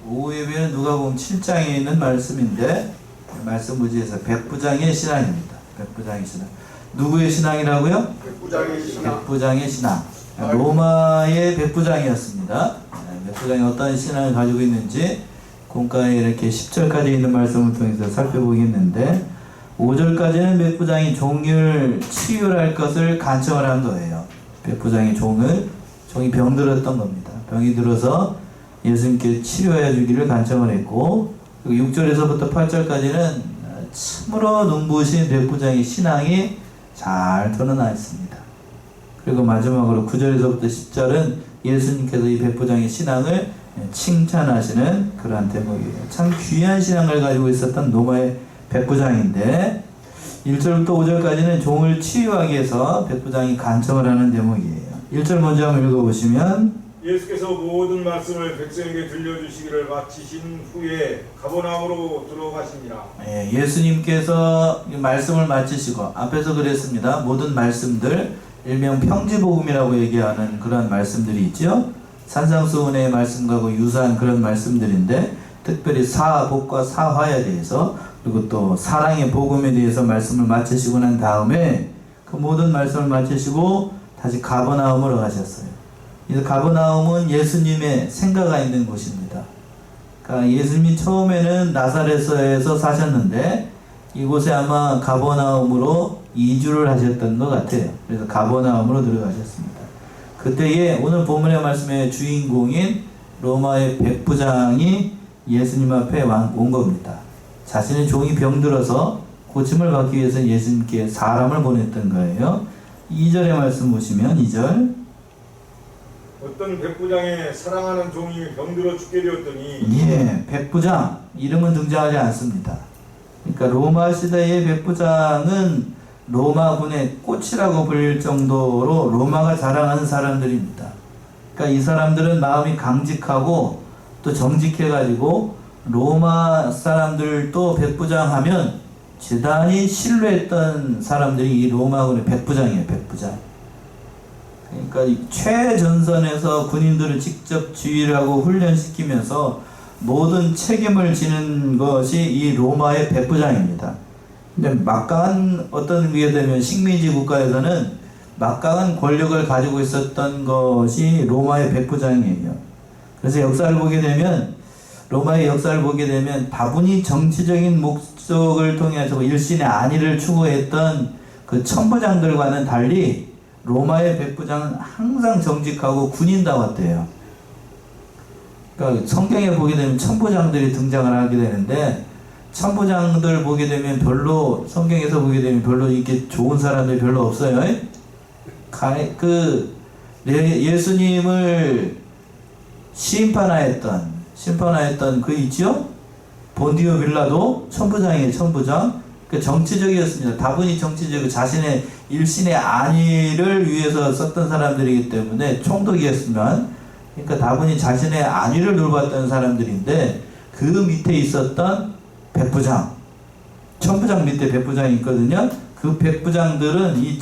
오예배는 누가복음 7장에 있는 말씀인데 말씀 부지에서 백부장의 신앙입니다. 백부장의 신앙. 누구의 신앙이라고요? 백부장의 신앙. 백부장의 신앙. 로마의 백부장이었습니다. 백부장이 어떤 신앙을 가지고 있는지 공과에 이렇게 10절까지 있는 말씀을 통해서 살펴보겠는데 5절까지는 백부장이 종을 치유할 것을 간청을 한 거예요. 백부장이 종이 병들었던 겁니다. 병이 들어서 예수님께 치료해 주기를 간청을 했고, 그리고 6절에서부터 8절까지는 참으로 눈부신 백부장의 신앙이 잘 드러나 있습니다. 그리고 마지막으로 9절에서부터 10절은 예수님께서 이 백부장의 신앙을 칭찬하시는 그러한 대목이에요. 참 귀한 신앙을 가지고 있었던 로마의 백부장인데 1절부터 5절까지는 종을 치유하기 위해서 백부장이 간청을 하는 대목이에요. 1절 먼저 한번 읽어보시면 예수께서 모든 말씀을 백성에게 들려주시기를 마치신 후에 가버나움으로 들어가시니라. 예수님께서 말씀을 마치시고 앞에서 그랬습니다. 모든 말씀들 일명 평지복음이라고 얘기하는 그런 말씀들이 있죠. 산상수훈의 말씀과 유사한 그런 말씀들인데 특별히 사복과 사화에 대해서 그리고 또 사랑의 복음에 대해서 말씀을 마치시고 난 다음에 그 모든 말씀을 마치시고 다시 가버나움으로 가셨어요. 그래서 가버나움은 예수님의 생가가 있는 곳입니다. 그러니까 예수님이 처음에는 나사렛에서 사셨는데 이곳에 아마 가버나움으로 이주를 하셨던 것 같아요. 그래서 가버나움으로 들어가셨습니다. 그때에 오늘 본문의 말씀의 주인공인 로마의 백부장이 예수님 앞에 온 겁니다. 자신의 종이 병들어서 고침을 받기 위해서 예수님께 사람을 보냈던 거예요. 2절의 말씀 보시면 2절 어떤 백부장의 사랑하는 종이 병들어 죽게 되었더니 백부장 이름은 등장하지 않습니다. 그러니까 로마 시대의 백부장은 로마군의 꽃이라고 불릴 정도로 로마가 자랑하는 사람들입니다. 그러니까 이 사람들은 마음이 강직하고 또 정직해가지고 로마 사람들도 백부장 하면 대단히 신뢰했던 사람들이 이 로마군의 백부장이에요. 백부장. 그러니까 최전선에서 군인들을 직접 지휘를 하고 훈련시키면서 모든 책임을 지는 것이 이 로마의 백부장입니다. 근데 막강한 어떤 의미에 되면 식민지 국가에서는 막강한 권력을 가지고 있었던 것이 로마의 백부장이에요. 그래서 역사를 보게 되면 로마의 역사를 보게 되면 다분히 정치적인 목적을 통해서 일신의 안위를 추구했던 그 천부장들과는 달리 로마의 백부장은 항상 정직하고 군인다웠대요. 그러니까 성경에 보게 되면 천부장들이 등장을 하게 되는데 천부장들 보게 되면 별로 성경에서 보게 되면 별로 이렇게 좋은 사람들이 별로 없어요. 예수님을 심판하였던 그 있죠? 본디오 빌라도 천부장이에요. 천부장. 그 정치적이었습니다. 다분히 정치적이고 자신의 일신의 안위를 위해서 썼던 사람들이기 때문에 총독이었으면 그러니까 다분히 자신의 안위를 돌봤던 사람들인데 그 밑에 있었던 백부장, 천부장 밑에 백부장이 있거든요. 그 백부장들은 이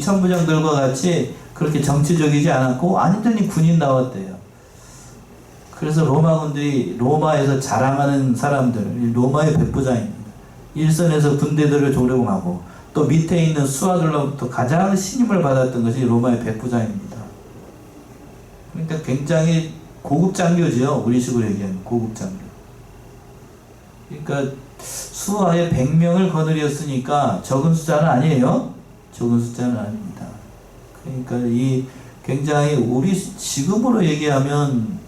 천부장들과 같이 그렇게 정치적이지 않았고 완전히 군인다웠대요. 그래서 로마군들이 로마에서 자랑하는 사람들, 로마의 백부장입니다. 일선에서 군대들을 조령하고 또 밑에 있는 수하들로부터 가장 신임을 받았던 것이 로마의 백부장입니다. 그러니까 굉장히 고급 장교죠. 우리식으로 얘기하면 고급 장교. 그러니까 수하에 100명을 거느렸으니까 적은 숫자는 아니에요. 적은 숫자는 아닙니다. 그러니까 이 굉장히 우리 지금으로 얘기하면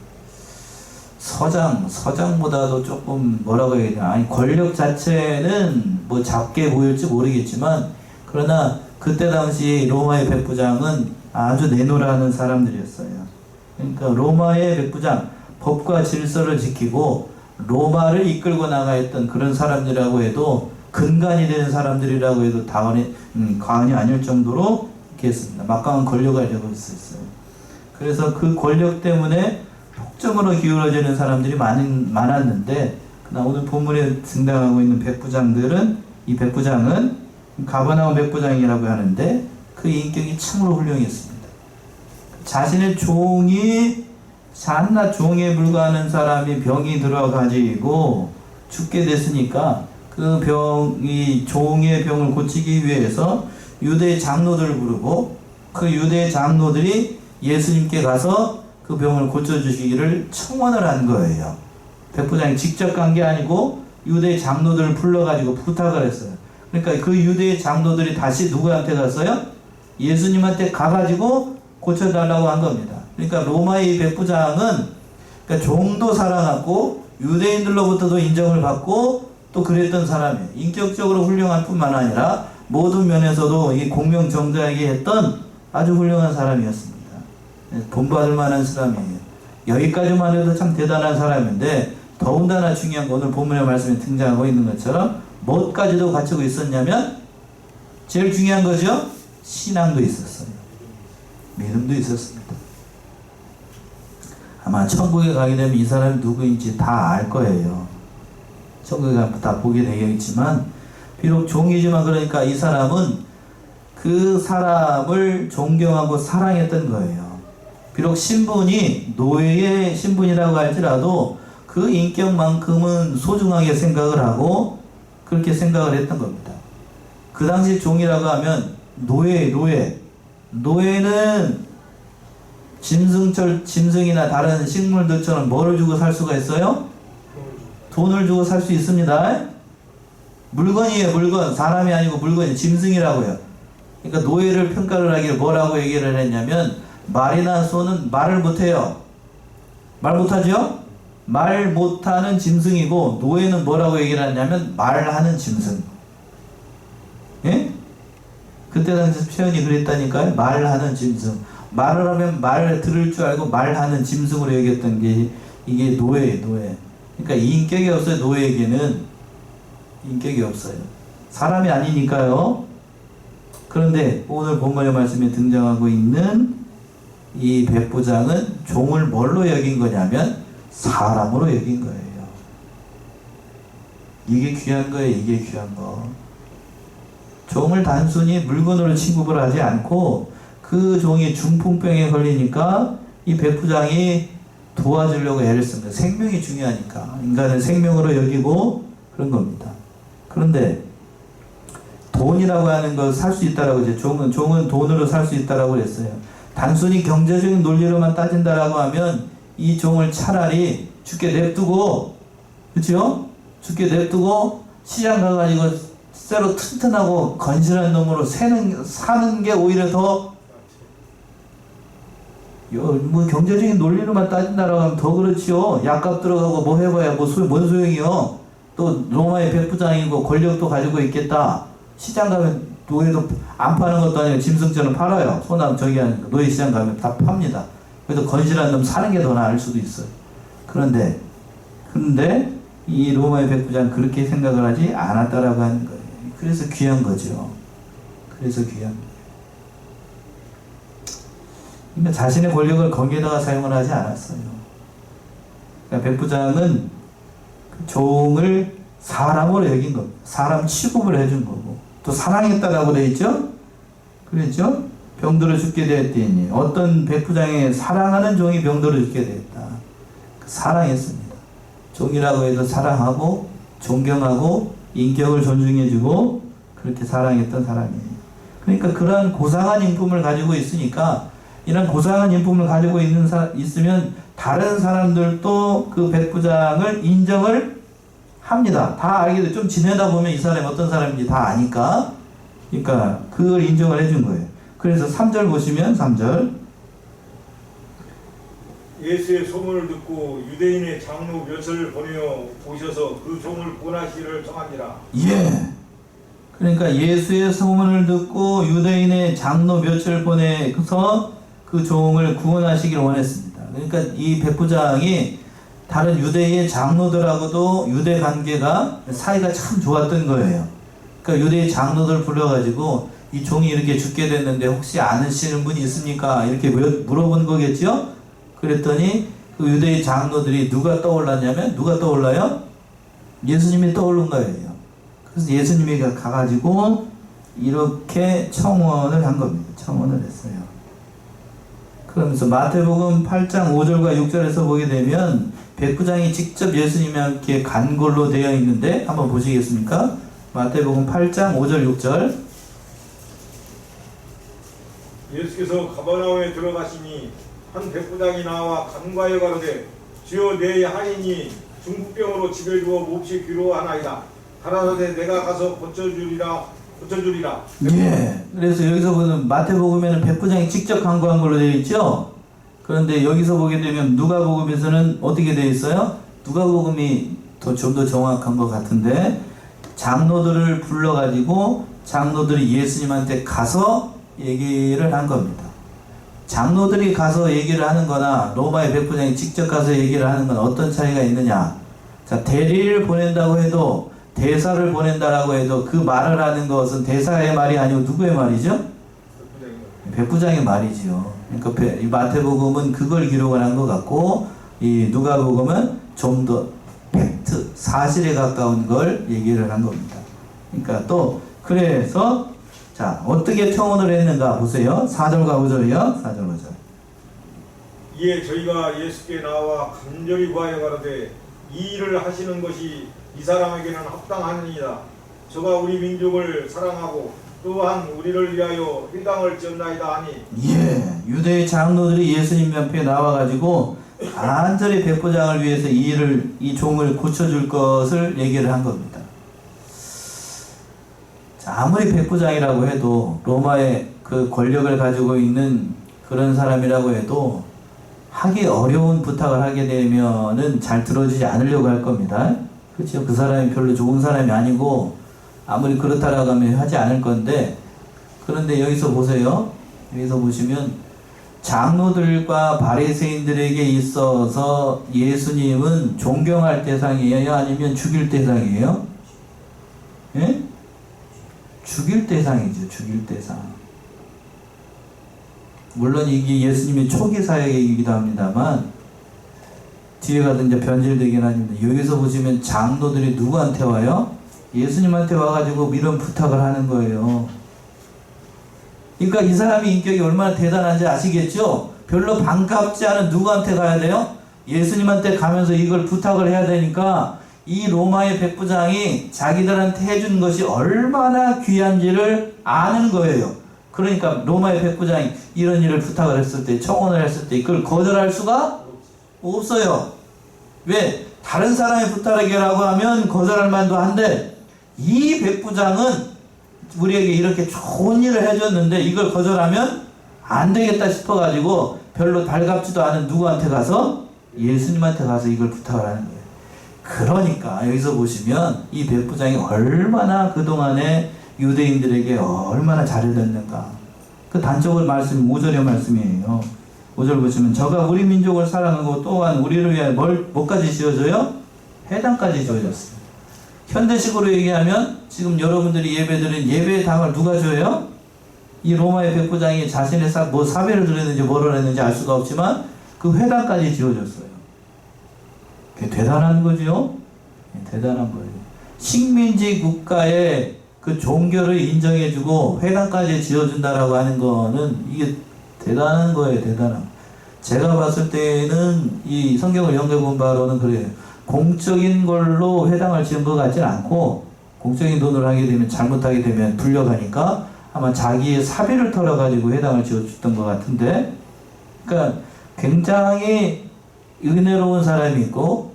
서장보다도 조금 뭐라고 해야 되나, 아니 권력 자체는 뭐 작게 보일지 모르겠지만 그러나 그때 당시 로마의 백부장은 아주 내노라는 사람들이었어요. 그러니까 로마의 백부장, 법과 질서를 지키고 로마를 이끌고 나가했던 그런 사람들이라고 해도 근간이 되는 사람들이라고 해도 과언이 아닐 정도로 이렇게 했습니다. 막강한 권력을 가지고 있었어요. 그래서 그 권력 때문에 폭정으로 기울어지는 사람들이 많았는데 그러나 오늘 본문에 등장하고 있는 백부장들은 이 백부장은 가버나움 백부장이라고 하는데 그 인격이 참으로 훌륭했습니다. 자신의 종이 잔나 종에 불과하는 사람이 병이 들어가지고 죽게 됐으니까 그 병이 종의 병을 고치기 위해서 유대 장로들을 부르고 그 유대 장로들이 예수님께 가서 그 병을 고쳐주시기를 청원을 한 거예요. 백부장이 직접 간 게 아니고 유대 장로들을 불러가지고 부탁을 했어요. 그러니까 그 유대 장로들이 다시 누구한테 갔어요? 예수님한테 가가지고 고쳐달라고 한 겁니다. 그러니까 로마의 백부장은 그러니까 종도 사랑하고 유대인들로부터도 인정을 받고 또 그랬던 사람이에요. 인격적으로 훌륭할 뿐만 아니라 모든 면에서도 이 공명 정자에게 했던 아주 훌륭한 사람이었습니다. 본받을 만한 사람이에요. 여기까지만 해도 참 대단한 사람인데 더군다나 중요한 건 오늘 본문의 말씀에 등장하고 있는 것처럼 무엇까지도 갖추고 있었냐면 제일 중요한 거죠. 신앙도 있었어요. 믿음도 있었습니다. 아마 천국에 가게 되면 이 사람이 누구인지 다 알 거예요. 천국에 가면 다 보게 되겠지만 비록 종이지만 그러니까 이 사람은 그 사람을 존경하고 사랑했던 거예요. 비록 신분이 노예의 신분이라고 할지라도 그 인격만큼은 소중하게 생각을 하고 그렇게 생각을 했던 겁니다. 그 당시 종이라고 하면 노예는 짐승이나 다른 식물들처럼 뭐를 주고 살 수가 있어요? 돈을 주고 살 수 있습니다. 물건이에요, 물건. 사람이 아니고 물건이 짐승이라고요. 그러니까 노예를 평가를 하기를 뭐라고 얘기를 했냐면 말이나 소는 말을 못해요. 말 못하죠? 말 못하는 짐승이고 노예는 뭐라고 얘기를 하냐면 말하는 짐승. 예? 그때 당시 표현이 그랬다니까요. 말하는 짐승. 말을 하면 말 들을 줄 알고 말하는 짐승으로 얘기했던 게 이게 노예예요, 노예. 그러니까 인격이 없어요, 노예에게는. 인격이 없어요. 사람이 아니니까요. 그런데 오늘 본문의 말씀에 등장하고 있는 이 백부장은 종을 뭘로 여긴 거냐면 사람으로 여긴 거예요. 이게 귀한 거예요, 이게 귀한 거. 종을 단순히 물건으로 취급을 하지 않고 그 종이 중풍병에 걸리니까 이 백부장이 도와주려고 애를 쓴 거예요. 생명이 중요하니까. 인간을 생명으로 여기고 그런 겁니다. 그런데 돈이라고 하는 걸 살 수 있다라고 이제 종은 돈으로 살 수 있다라고 그랬어요. 단순히 경제적인 논리로만 따진다라고 하면 이 종을 차라리 죽게 냅두고, 그렇죠? 죽게 냅두고 시장 가가지고 쇠로 튼튼하고 건실한 놈으로 사는 게 오히려 더 뭐 경제적인 논리로만 따진다라고 하면 더 그렇지요. 약값 들어가고 뭐 해봐야 뭔 소용이요. 또 로마의 백부장이고 권력도 가지고 있겠다. 시장 가면 노예도 안 파는 것도 아니고 짐승처럼 팔아요. 소남 저기 하니까 노예 시장 가면 다 팝니다. 그래도 건실한 놈 사는 게 더 나을 수도 있어요. 그런데 이 로마의 백부장 그렇게 생각을 하지 않았다라고 하는 거예요. 그래서 귀한 거죠. 그래서 귀한 거예요. 그러니까 자신의 권력을 거기에다가 사용을 하지 않았어요. 그러니까 백부장은 종을 사람으로 여긴 겁니다. 사람 취급을 해준 거고 또 사랑했다라고 되어 있죠? 그랬죠? 병들어 죽게 되었더니 어떤 백부장의 사랑하는 종이 병들어 죽게 되었다. 사랑했습니다. 종이라고 해도 사랑하고 존경하고 인격을 존중해주고 그렇게 사랑했던 사람이에요. 그러니까 그러한 고상한 인품을 가지고 있으니까 이런 고상한 인품을 가지고 있으면 다른 사람들도 그 백부장을 인정을 합니다. 다 알게 돼. 좀 지내다 보면 이 사람이 어떤 사람인지 다 아니까. 그러니까 그걸 인정을 해준 거예요. 그래서 3절 보시면 3절. 예수의 소문을 듣고 유대인의 장로 몇을 보내어 오셔서 그 종을 구원하시기를 청하니라. 예. 그러니까 예수의 소문을 듣고 유대인의 장로 몇을 보내서 그 종을 구원하시기를 원했습니다. 그러니까 이 백부장이 다른 유대의 장로들하고도 유대 관계가 사이가 참 좋았던 거예요. 그러니까 유대의 장로들 불러가지고 이 종이 이렇게 죽게 됐는데 혹시 아시는 분이 있습니까? 이렇게 물어본 거겠죠? 그랬더니 그 유대의 장로들이 누가 떠올랐냐면 누가 떠올라요? 예수님이 떠오른 거예요. 그래서 예수님이 가가지고 이렇게 청원을 한 겁니다. 청원을 했어요. 그러면서 마태복음 8장 5절과 6절에서 보게 되면 백부장이 직접 예수님과 함께 간 걸로 되어 있는데 한번 보시겠습니까? 마태복음 8장 5절 6절. 예수께서 가버나움에 들어가시니 한 백부장이 나와 간과하여 가로되 주여 내 하인이 중풍병으로 집에 두어 몹시 괴로워하나이다. 가라사대 내가 가서 고쳐주리라. 예. 그래서 여기서 보면 마태복음에는 백부장이 직접 간구한 걸로 되어 있죠. 그런데 여기서 보게 되면 누가복음에서는 어떻게 되어 있어요? 누가복음이 좀 더 정확한 것 같은데 장로들을 불러가지고 장로들이 예수님한테 가서 얘기를 한 겁니다. 장로들이 가서 얘기를 하는 거나 로마의 백부장이 직접 가서 얘기를 하는 건 어떤 차이가 있느냐. 자, 대리를 보낸다고 해도 대사를 보낸다라고 해도 그 말을 하는 것은 대사의 말이 아니고 누구의 말이죠? 백부장의 말이죠. 그러니까 이 마태복음은 그걸 기록을 한 것 같고 이 누가복음은 좀 더 팩트, 사실에 가까운 걸 얘기를 한 겁니다. 그러니까 또 그래서 자 어떻게 청혼을 했는가 보세요. 4절과 5절이요. 4절 5절. 이에 저희가 예수께 나와 간절히 구하여 가로되 이 일을 하시는 것이 이 사람에게는 합당하니이다. 저가 우리 민족을 사랑하고 또한 우리를 위하여 회당을 지었나이다 하니. 예, 유대의 장로들이 예수님 옆에 나와가지고 간절히 백부장을 위해서 이 종을 고쳐줄 것을 얘기를 한 겁니다. 자, 아무리 백부장이라고 해도 로마의 그 권력을 가지고 있는 그런 사람이라고 해도 하기 어려운 부탁을 하게 되면은 잘 들어주지 않으려고 할 겁니다. 그렇죠. 그 사람이 별로 좋은 사람이 아니고 아무리 그렇다라고 하면 하지 않을 건데 그런데 여기서 보세요. 여기서 보시면 장로들과 바리새인들에게 있어서 예수님은 존경할 대상이에요? 아니면 죽일 대상이에요? 예? 죽일 대상이죠. 죽일 대상. 물론 이게 예수님의 초기 사역이기도 합니다만 뒤에 가서 이제 변질되긴 하는데 여기서 보시면 장로들이 누구한테 와요? 예수님한테 와가지고 이런 부탁을 하는 거예요. 그러니까 이 사람이 인격이 얼마나 대단한지 아시겠죠? 별로 반갑지 않은 누구한테 가야 돼요? 예수님한테 가면서 이걸 부탁을 해야 되니까 이 로마의 백부장이 자기들한테 해준 것이 얼마나 귀한지를 아는 거예요. 그러니까 로마의 백부장이 이런 일을 부탁을 했을 때, 청혼을 했을 때 이걸 거절할 수가 없어요. 왜? 다른 사람의 부탁이라고 하면 거절할 만도 한데 이 백부장은 우리에게 이렇게 좋은 일을 해줬는데 이걸 거절하면 안 되겠다 싶어가지고 별로 달갑지도 않은 누구한테 가서 예수님한테 가서 이걸 부탁을 하는 거예요. 그러니까 여기서 보시면 이 백부장이 얼마나 그동안에 유대인들에게 얼마나 잘해줬는가. 그 단적으로 말씀 5절의 말씀이에요. 5절 보시면 저가 우리 민족을 사랑하고 또한 우리를 위하여 뭐까지 지어줘요? 회당까지 지어줬어요. 현대식으로 얘기하면 지금 여러분들이 예배드린 예배의 당을 누가 줘요? 이 로마의 백부장이 자신의 사배를 드렸는지 뭐를 했는지 알 수가 없지만 그 회당까지 지어줬어요. 그게 대단한 거죠? 대단한 거예요. 식민지 국가의 그 종교를 인정해주고 회당까지 지어준다라고 하는 거는 이게 대단한 거예요. 대단한. 제가 봤을 때는 이 성경을 연구해본 바로는 그래요. 공적인 걸로 회당을 지은 것 같지는 않고 공적인 돈으로 하게 되면 잘못하게 되면 불려가니까 아마 자기의 사비를 털어가지고 회당을 지어줬던 것 같은데 그러니까 굉장히 은혜로운 사람이 있고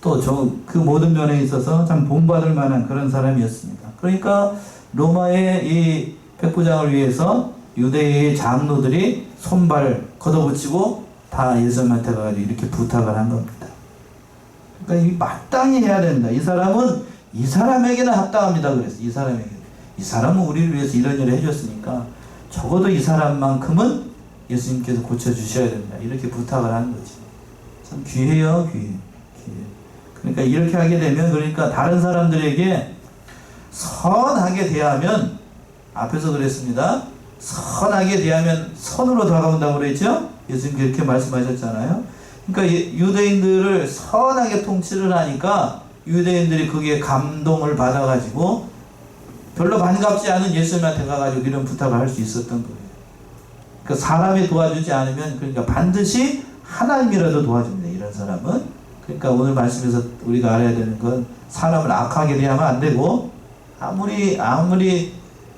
또 그 모든 면에 있어서 참 본받을 만한 그런 사람이었습니다. 그러니까 로마의 이 백부장을 위해서 유대의 장로들이 손발 걷어붙이고 다 예수님한테 가가지고 이렇게 부탁을 한 겁니다. 그러니까 이 마땅히 해야 된다. 이 사람은 이 사람에게는 합당합니다. 그랬어. 이 사람에게. 이 사람은 우리를 위해서 이런 일을 해줬으니까 적어도 이 사람만큼은 예수님께서 고쳐주셔야 된다. 이렇게 부탁을 하는 거지. 참 귀해요. 귀해. 그러니까 이렇게 하게 되면 그러니까 다른 사람들에게 선하게 대하면 앞에서 그랬습니다. 선하게 대하면 선으로 다가온다고 그랬죠? 예수님께서 이렇게 말씀하셨잖아요. 그러니까 유대인들을 선하게 통치를 하니까 유대인들이 거기에 감동을 받아가지고 별로 반갑지 않은 예수님한테 가가지고 이런 부탁을 할 수 있었던 거예요. 그 사람이 도와주지 않으면 그러니까 반드시 하나님이라도 도와줍니다. 이런 사람은. 그러니까 오늘 말씀에서 우리가 알아야 되는 건 사람을 악하게 대하면 안 되고 아무리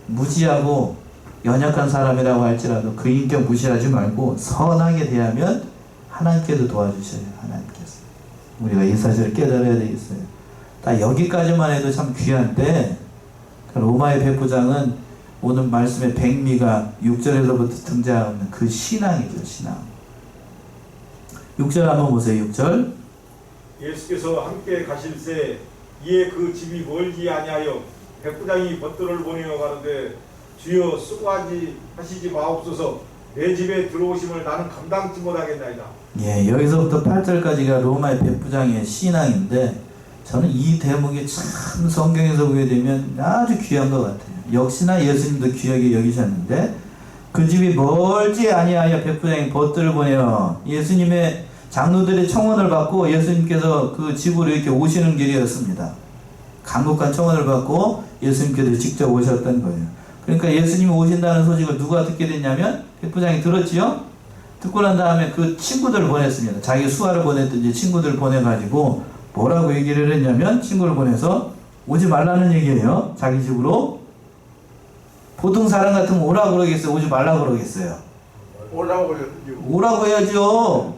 무지하고 연약한 사람이라고 할지라도 그 인격 무시하지 말고 선하게 대하면 하나님께도 도와주셔요. 하나님께서. 우리가 이 사실을 깨달아야 되겠어요. 딱 여기까지만 해도 참 귀한데 로마의 백부장은 오늘 말씀의 백미가 6절에서부터 등장하는 그 신앙이죠. 신앙. 6절 한번 보세요. 6절. 예수께서 함께 가실새 이에 그 집이 멀지 아니하여 백부장이 벗들을 보내어 가로되 주여 수고하지 하시지 마옵소서 내 집에 들어오심을 나는 감당치 못하겠나이다. 예, 여기서부터 8절까지가 로마의 백부장의 신앙인데 저는 이 대목이 참 성경에서 보게 되면 아주 귀한 것 같아요. 역시나 예수님도 귀하게 여기셨는데 그 집이 멀지 아니하여 백부장이 벗들을 보내어 예수님의 장로들의 청원을 받고 예수님께서 그 집으로 이렇게 오시는 길이었습니다. 간곡한 청원을 받고 예수님께서 직접 오셨던 거예요. 그러니까 예수님이 오신다는 소식을 누가 듣게 됐냐면 백부장이 들었지요. 듣고 난 다음에 그 친구들을 보냈습니다. 자기 수하를 보냈든지 친구들을 보내가지고 뭐라고 얘기를 했냐면 친구를 보내서 오지 말라는 얘기예요. 자기 집으로. 보통 사람 같으면 오라고 그러겠어요? 오지 말라고 그러겠어요? 오라고 해야죠.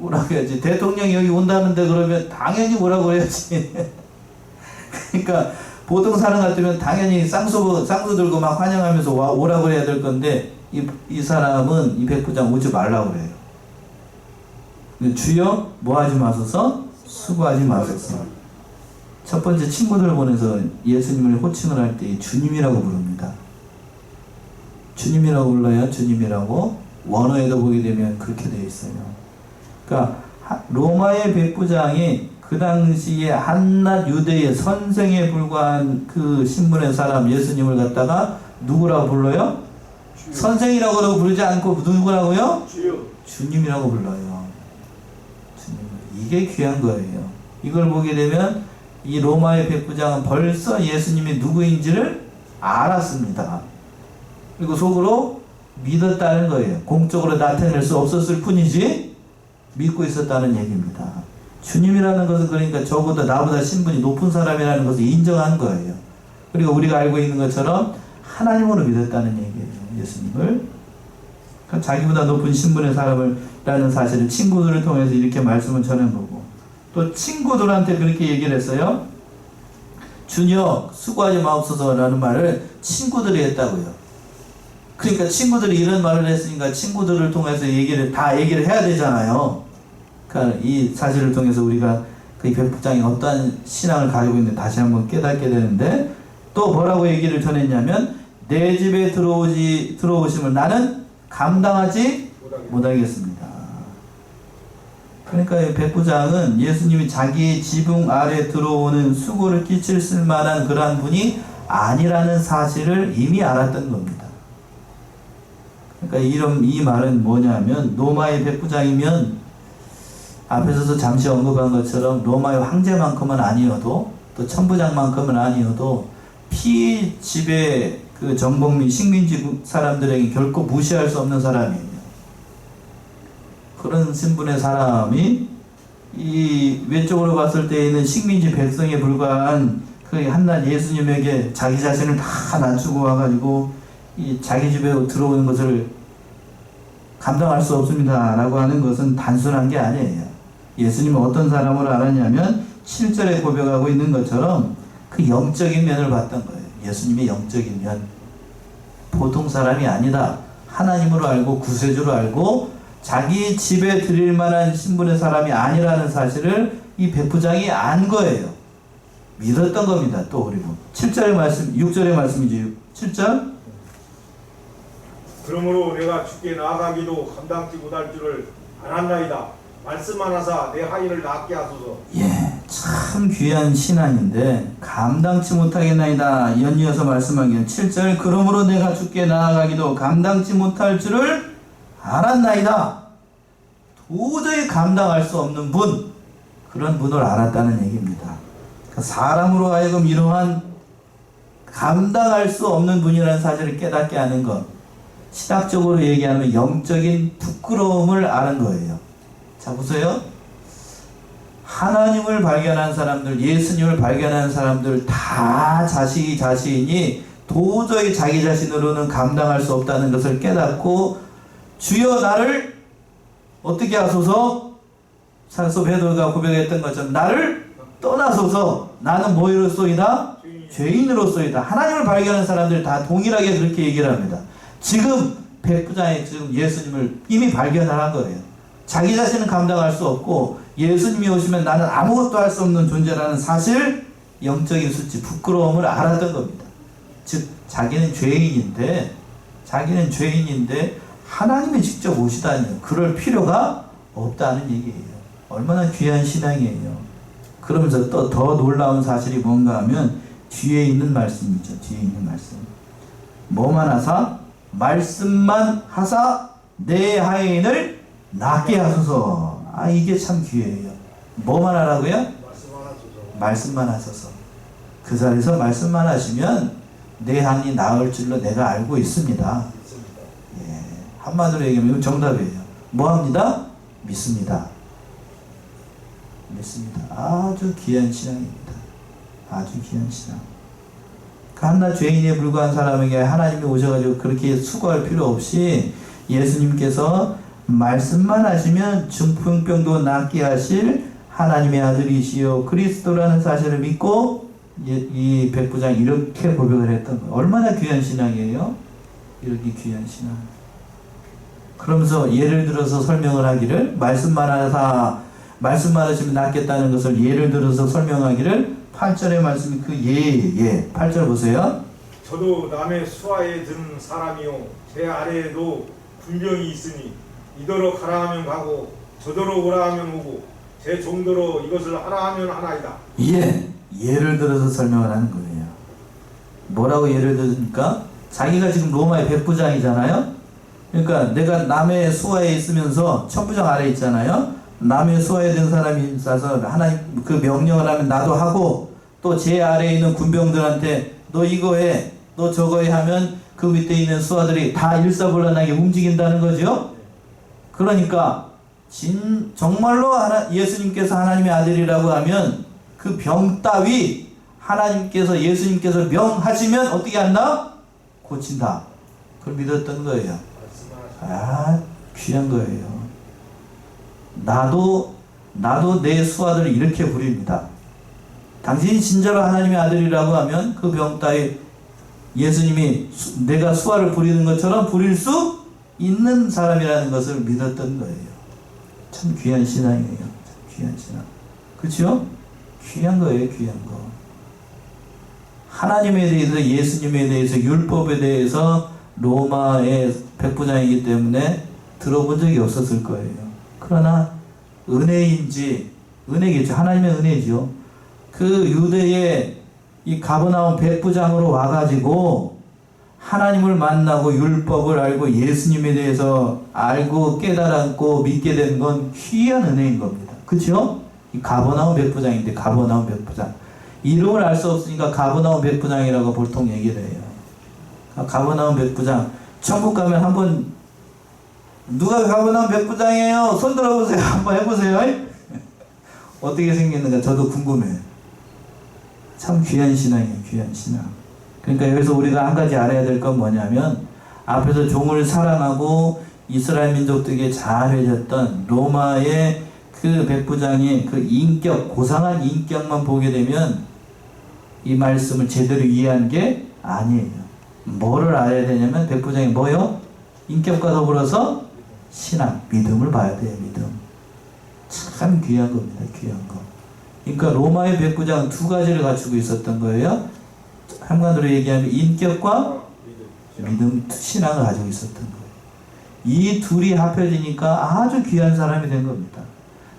오라고 해야지. 대통령이 여기 온다는데 그러면 당연히 오라고 해야지. 그러니까 보통 사람 같으면 당연히 쌍수 들고 막 환영하면서 오라고 해야 될 건데 이 사람은 이 백부장 오지 말라고 그래요. 주여 뭐 하지 마소서? 수고하지 마소서. 첫 번째 친구들 보내서 예수님을 호칭을 할 때 주님이라고 부릅니다. 주님이라고 불러요. 주님이라고. 원어에도 보게 되면 그렇게 되어 있어요. 그러니까 로마의 백부장이 그 당시에 한낱 유대의 선생에 불과한 그 신분의 사람 예수님을 갖다가 누구라고 불러요? 주요. 선생이라고 부르지 않고 누구라고요? 주요. 주님이라고 불러요. 주님. 이게 귀한 거예요. 이걸 보게 되면 이 로마의 백부장은 벌써 예수님이 누구인지를 알았습니다. 그리고 속으로 믿었다는 거예요. 공적으로 나타낼 수 없었을 뿐이지 믿고 있었다는 얘기입니다. 주님이라는 것은 그러니까 저보다 나보다 신분이 높은 사람이라는 것을 인정한 거예요. 그리고 우리가 알고 있는 것처럼 하나님으로 믿었다는 얘기예요. 예수님을. 그러니까 자기보다 높은 신분의 사람이라는 사실을 친구들을 통해서 이렇게 말씀을 전해보고 또 친구들한테 그렇게 얘기를 했어요. 주여 수고하지 마옵소서라는 말을 친구들이 했다고요. 그러니까 친구들이 이런 말을 했으니까 친구들을 통해서 얘기를 해야 되잖아요. 그러니까 이 사실을 통해서 우리가 그 백부장이 어떠한 신앙을 가지고 있는지 다시 한번 깨닫게 되는데 또 뭐라고 얘기를 전했냐면 내 집에 들어오심을 나는 감당하지 못하겠습니다. 그러니까 이 백부장은 예수님이 자기 지붕 아래 들어오는 수고를 끼칠 만한 그러한 분이 아니라는 사실을 이미 알았던 겁니다. 그러니까 이 말은 뭐냐면 로마의 백부장이면 앞에서도 잠시 언급한 것처럼 로마의 황제만큼은 아니어도 또 천부장만큼은 아니어도 피지배 그 정복민 식민지 사람들에게 결코 무시할 수 없는 사람이에요. 그런 신분의 사람이 이 왼쪽으로 봤을 때 있는 식민지 백성에 불과한 그 한낱 예수님에게 자기 자신을 다 낮추고 와가지고 이 자기 집에 들어오는 것을 감당할 수 없습니다 라고 하는 것은 단순한 게 아니에요. 예수님은 어떤 사람으로 알았냐면 7절에 고백하고 있는 것처럼 그 영적인 면을 봤던 거예요. 예수님의 영적인 면. 보통 사람이 아니다. 하나님으로 알고 구세주로 알고 자기 집에 드릴 만한 신분의 사람이 아니라는 사실을 이 백부장이 안 거예요. 믿었던 겁니다. 또 그리고 7절의 말씀, 6절의 말씀이죠. 7절. 그러므로 내가 주께 나아가기도 감당치 못할 줄을 알았나이다. 말씀만 하사 내 하인을 낫게 하소서. 예, 참 귀한 신앙인데 감당치 못하겠나이다. 연이어서 말씀하기는 7절. 그러므로 내가 주께 나아가기도 감당치 못할 줄을 알았나이다. 도저히 감당할 수 없는 분, 그런 분을 알았다는 얘기입니다. 그러니까 사람으로 하여금 이러한 감당할 수 없는 분이라는 사실을 깨닫게 하는 것, 신학적으로 얘기하면 영적인 부끄러움을 아는 거예요. 자, 보세요. 하나님을 발견한 사람들, 예수님을 발견한 사람들 다 자신이 도저히 자기 자신으로는 감당할 수 없다는 것을 깨닫고 주여 나를 어떻게 하소서, 사도 베드로가 고백했던 것처럼 나를 떠나소서, 나는 뭐로소이다? 죄인으로소이다. 하나님을 발견한 사람들 다 동일하게 그렇게 얘기를 합니다. 지금 백부장이 지금 예수님을 이미 발견을 한 거예요. 자기 자신은 감당할 수 없고 예수님이 오시면 나는 아무것도 할 수 없는 존재라는 사실, 영적인 수치, 부끄러움을 알았던 겁니다. 즉 자기는 죄인인데 하나님이 직접 오시다니요. 그럴 필요가 없다는 얘기예요. 얼마나 귀한 신앙이에요. 그러면서 또 더 놀라운 사실이 뭔가 하면 뒤에 있는 말씀이죠. 뒤에 있는 말씀. 뭐만 하사? 말씀만 하사 내 하인을 낫게 하소서. 아, 이게 참 귀해요. 뭐만 하라고요? 말씀만 하소서. 그 자리에서 말씀만 하시면 내 하인이 나을 줄로 내가 알고 있습니다. 예, 한마디로 얘기하면 이건 정답이에요. 뭐 합니다? 믿습니다. 믿습니다. 아주 귀한 신앙입니다. 아주 귀한 신앙. 한낱 죄인에 불과한 사람에게 하나님이 오셔가지고 그렇게 수고할 필요 없이 예수님께서 말씀만 하시면 중풍병도 낫게 하실 하나님의 아들이시요 그리스도라는 사실을 믿고 이 백부장이 이렇게 고백을 했던 거예요. 얼마나 귀한 신앙이에요? 이렇게 귀한 신앙. 그러면서 예를 들어서 설명을 하기를, 말씀만 하시면 낫겠다는 것을 예를 들어서 설명하기를 8절의 말씀이 그 8절 보세요. 저도 남의 수하에 든 사람이요 제 아래에도 군병이 있으니 이더러 가라 하면 가고 저더러 오라 하면 오고 제 종더러 이것을 하라 하면 하나이다. 예를 들어서 설명을 하는 거예요. 뭐라고 예를 들으니까 자기가 지금 로마의 백부장이잖아요. 그러니까 내가 남의 수하에 있으면서 천부장 아래 있잖아요. 남의 수하에 든 사람이 있어서 하나님 그 명령을 하면 나도 하고, 또 제 아래에 있는 군병들한테 너 이거 해, 너 저거 해 하면 그 밑에 있는 수하들이 다 일사불란하게 움직인다는 거죠. 그러니까 정말로 예수님께서 하나님의 아들이라고 하면 그 병 따위 예수님께서 명하시면 어떻게 한다? 고친다. 그걸 믿었던 거예요. 아, 귀한 거예요. 나도 내 수하들을 이렇게 부립니다. 당신이 진짜로 하나님의 아들이라고 하면 그 병 따위 예수님이 내가 수하를 부리는 것처럼 부릴 수 있는 사람이라는 것을 믿었던 거예요. 참 귀한 신앙이에요. 참 귀한 신앙. 그렇죠? 귀한 거예요. 귀한 거. 하나님에 대해서, 예수님에 대해서, 율법에 대해서 로마의 백부장이기 때문에 들어본 적이 없었을 거예요. 그러나 은혜겠죠. 하나님의 은혜죠. 그 유대의 이 가버나움 백부장으로 와가지고 하나님을 만나고 율법을 알고 예수님에 대해서 알고 깨달았고 믿게 된 건 귀한 은혜인 겁니다. 그렇죠? 이 가버나움 백부장인데, 가버나움 백부장. 이름을 알 수 없으니까 가버나움 백부장이라고 보통 얘기를 해요. 가버나움 백부장. 천국 가면 한번 누가 가버나움 백부장이에요? 손 들어보세요. 한번 해보세요. 어떻게 생겼는가 저도 궁금해요. 참 귀한 신앙이에요. 귀한 신앙. 그러니까 여기서 우리가 한 가지 알아야 될 건 뭐냐면, 앞에서 종을 사랑하고 이스라엘 민족들에게 잘 해줬던 로마의 그 백부장의 그 인격, 고상한 인격만 보게 되면 이 말씀을 제대로 이해한 게 아니에요. 뭐를 알아야 되냐면 백부장이 뭐요? 인격과 더불어서 신앙, 믿음을 봐야 돼요. 믿음. 참 귀한 겁니다. 귀한 거. 그러니까 로마의 백부장은 두 가지를 갖추고 있었던 거예요. 한마디로 얘기하면 인격과 믿음, 신앙을 가지고 있었던 거예요. 이 둘이 합해지니까 아주 귀한 사람이 된 겁니다.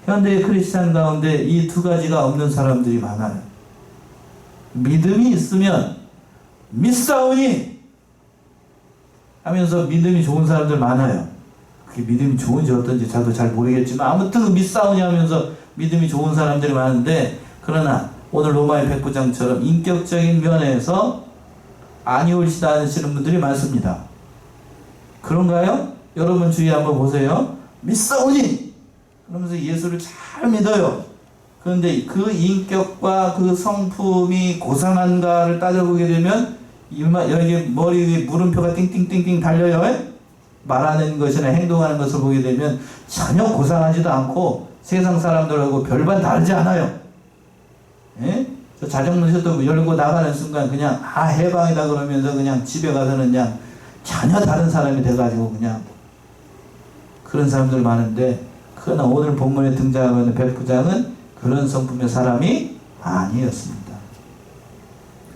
현대의 크리스찬 가운데 이 두 가지가 없는 사람들이 많아요. 믿음이 있으면 믿사오니 하면서 믿음이 좋은 사람들 많아요. 그게 믿음이 좋은지 어떤지 저도 잘 모르겠지만 아무튼 믿사오니 하면서 믿음이 좋은 사람들이 많은데, 그러나 오늘 로마의 백부장처럼 인격적인 면에서 아니올시다 하시는 분들이 많습니다. 그런가요? 여러분 주위에 한번 보세요. 믿사오니 그러면서 예수를 잘 믿어요. 그런데 그 인격과 그 성품이 고상한가를 따져보게 되면 여기 머리 위에 물음표가 띵띵띵띵 달려요. 말하는 것이나 행동하는 것을 보게 되면 전혀 고상하지도 않고 세상 사람들하고 별반 다르지 않아요. 예? 저 자정문 셔터 열고 나가는 순간 그냥 해방이다 그러면서 그냥 집에 가서는 그냥 전혀 다른 사람이 돼가지고 그냥 그런 사람들 많은데, 그러나 오늘 본문에 등장하는 백부장은 그런 성품의 사람이 아니었습니다.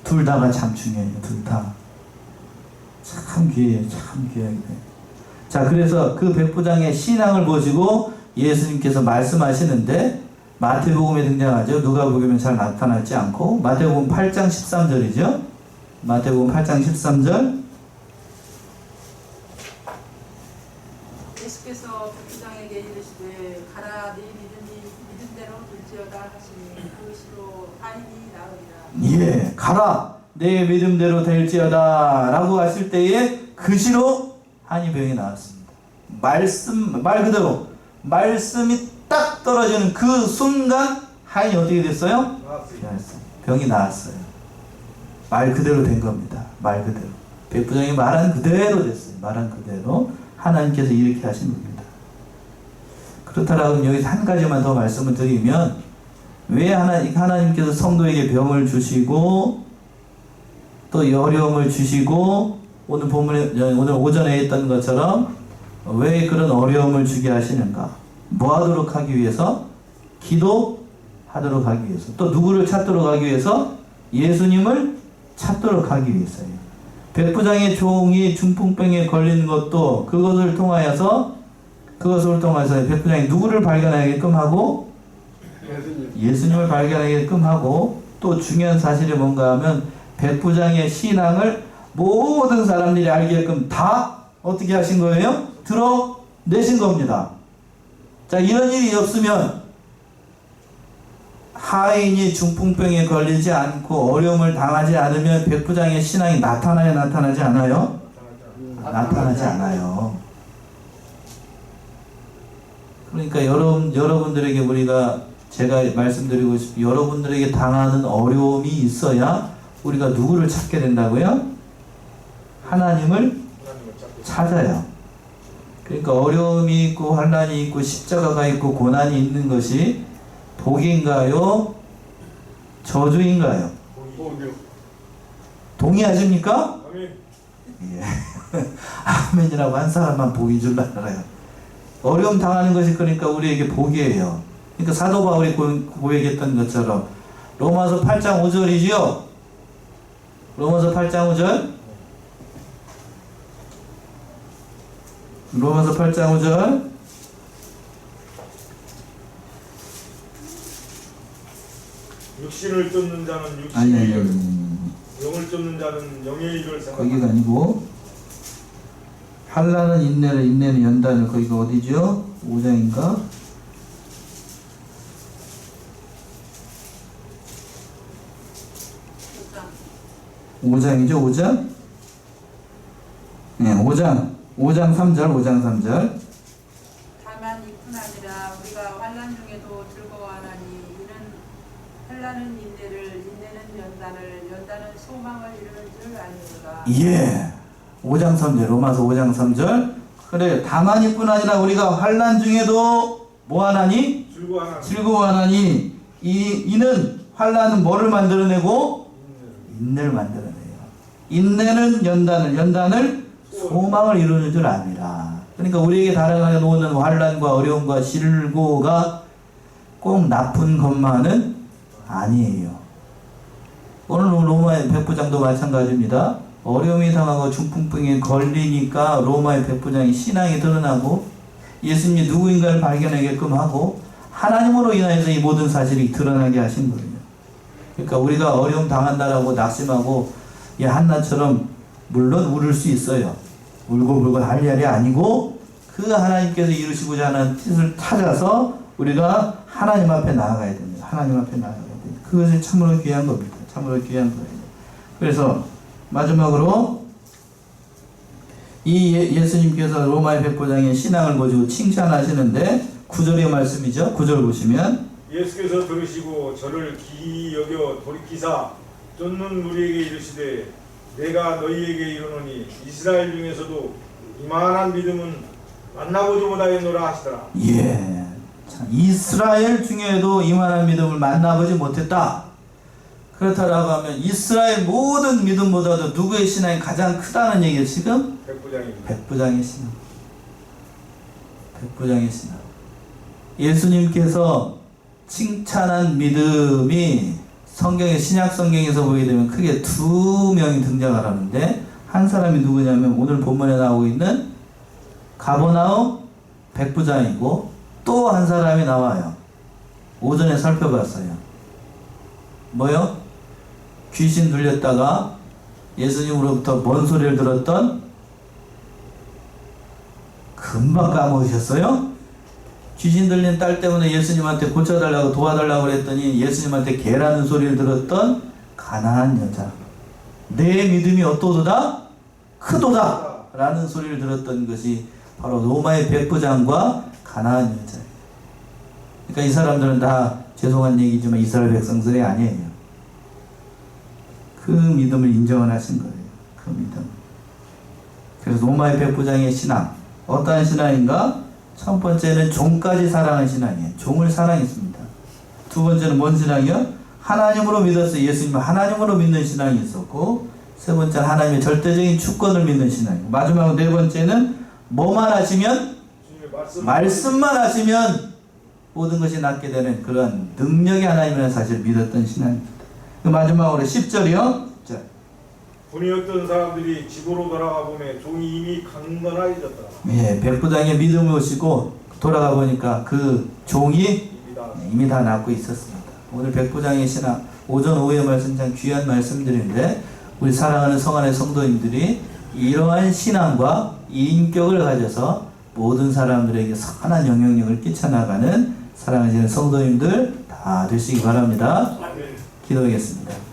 둘 다가 참 중요해요. 둘 다. 참 귀해요. 참 귀하게. 자, 그래서 그 백부장의 신앙을 보시고 예수님께서 말씀하시는데, 마태복음에 등장하죠. 누가복음에 잘 나타나지 않고, 마태복음 8장 13절이죠. 마태복음 8장 13절. 예수께서 백부장에게 이르시되 가라, 네 믿음대로 될지어다 하시니 그것으로 하인이 나으리라. 예, 가라 내 믿음대로 될지어다 라고 하실 때에 그시로 한이 병이 나왔습니다. 말 그대로 말씀이 딱 떨어지는 그 순간 한이 어떻게 됐어요? 병이 나았어요. 말 그대로 된 겁니다. 말 그대로. 백부장이 말한 그대로 됐어요. 말한 그대로 하나님께서 이렇게 하신 겁니다. 그렇다라면 여기서 한 가지만 더 말씀을 드리면, 왜 하나님께서 성도에게 병을 주시고 또 어려움을 주시고, 오늘 본문에 오늘 오전에 했던 것처럼 왜 그런 어려움을 주게 하시는가? 뭐 하도록 하기 위해서? 기도하도록 하기 위해서. 또 누구를 찾도록 하기 위해서? 예수님을 찾도록 하기 위해서요. 백부장의 종이 중풍병에 걸린 것도 그것을 통하여서 백부장이 누구를 발견하게끔 하고? 예수님을 발견하게끔 하고, 또 중요한 사실이 뭔가 하면 백부장의 신앙을 모든 사람들이 알게끔 다 어떻게 하신 거예요? 드러내신 겁니다. 자, 이런 일이 없으면, 하인이 중풍병에 걸리지 않고 어려움을 당하지 않으면 백부장의 신앙이 나타나요? 나타나지 않아요? 나타나지 않아요. 그러니까 여러분들에게 제가 말씀드리고 싶은, 여러분들에게 당하는 어려움이 있어야 우리가 누구를 찾게 된다고요? 하나님을 찾아요. 그러니까 어려움이 있고 환난이 있고 십자가가 있고 고난이 있는 것이 복인가요? 저주인가요? 동의하십니까? 아멘. 예. 아멘이라고 한 사람만 복인 줄 알아요. 어려움 당하는 것이 그러니까 우리에게 복이에요. 그러니까 사도 바울이 고백했던 것처럼 로마서 8장 5절이지요. 로마서 8장 5절. 로마서 8장 5절. 육신을 쫓는 자는 육신의 아니. 일을, 영을 쫓는 자는 영의 일을 생각한다. 거기가 아니고, 환난은 인내를, 인내는 연단을. 거기가 어디죠? 5장인가? 5장이죠? 5장? 네, 5장 3절. 다만 이뿐 아니라 우리가 환난 중에도 즐거워하나니 이는 환난은 인내를, 인내는 연단은 소망을 이루는 줄 아니오라. 예. 5장 3절, 로마서 5장 3절. 그래, 다만 이뿐 아니라 우리가 환난 중에도 뭐하나니? 즐거워하나니. 이는 환난은 뭐를 만들어내고? 인내를 만들어내요. 인내는 연단을 소망을 이루는 줄 아니라. 그러니까 우리에게 달아오는 환난과 어려움과 실고가 꼭 나쁜 것만은 아니에요. 오늘 로마의 백부장도 마찬가지입니다. 어려움이 당하고 중풍병에 걸리니까 로마의 백부장이 신앙이 드러나고 예수님이 누구인가를 발견하게끔 하고 하나님으로 인하여서 이 모든 사실이 드러나게 하신 거예요. 그러니까 우리가 어려움 당한다라고 낙심하고 한나처럼 물론 울을 수 있어요. 울고 할 일이 아니고 그 하나님께서 이루시고자 하는 뜻을 찾아서 우리가 하나님 앞에 나아가야 됩니다. 하나님 앞에 나아가야 됩니다. 그것이 참으로 귀한 겁니다. 참으로 귀한 거예요. 그래서 마지막으로 이 예수님께서 로마의 백부장의 신앙을 보시고 칭찬하시는데 9절의 말씀이죠. 9절 보시면 예수께서 들으시고 저를 기이 여겨 돌이키사 쫓는 무리에게 이르시되 내가 너희에게 이르노니 이스라엘 중에서도 이만한 믿음은 만나보지 못하였노라 하시더라. 예, 참, 이스라엘 중에도 이만한 믿음을 만나보지 못했다. 그렇다라고 하면 이스라엘 모든 믿음보다도 누구의 신앙이 가장 크다는 얘기예요. 지금 백부장입니다. 백부장의 신앙. 백부장의 신앙. 예수님께서 칭찬한 믿음이 성경의 신약 성경에서 보게 되면 크게 두 명이 등장을 하는데, 한 사람이 누구냐면 오늘 본문에 나오고 있는 가버나움 백부장이고, 또 한 사람이 나와요. 오전에 살펴봤어요. 뭐요? 귀신 들렸다가 예수님으로부터 뭔 소리를 들었던, 금방 까먹으셨어요? 귀신 들린 딸 때문에 예수님한테 고쳐달라고 도와달라고 그랬더니 예수님한테 개라는 소리를 들었던 가난한 여자. 내 믿음이 어떠도다? 크도다! 라는 소리를 들었던 것이 바로 로마의 백부장과 가난한 여자예요. 그러니까 이 사람들은 다 죄송한 얘기지만 이스라엘 백성들이 아니에요. 그 믿음을 인정을 하신 거예요. 그 믿음. 그래서 로마의 백부장의 신앙, 어떠한 신앙인가? 첫 번째는 종까지 사랑한 신앙이에요. 종을 사랑했습니다. 두 번째는 뭔 신앙이요? 하나님으로 믿었어요. 예수님을 하나님으로 믿는 신앙이 있었고, 세 번째는 하나님의 절대적인 주권을 믿는 신앙이에요. 마지막으로 네 번째는 뭐만 하시면? 말씀만 하시면 모든 것이 낫게 되는 그런 능력의 하나님이라는 사실을 믿었던 신앙입니다. 마지막으로 10절이요. 자, 분이 어떤 사람들이 집으로 돌아가 보면 종이 이미 강건하여졌더라. 예, 백부장의 믿음을 오시고 돌아가 보니까 그 종이 이미 다 낫고 있었습니다. 오늘 백부장의 신앙, 오전 오후의 말씀 참 귀한 말씀들인데, 우리 사랑하는 성안의 성도님들이 이러한 신앙과 인격을 가져서 모든 사람들에게 선한 영향력을 끼쳐나가는 사랑하시는 성도님들 다 되시기 바랍니다. 기도하겠습니다.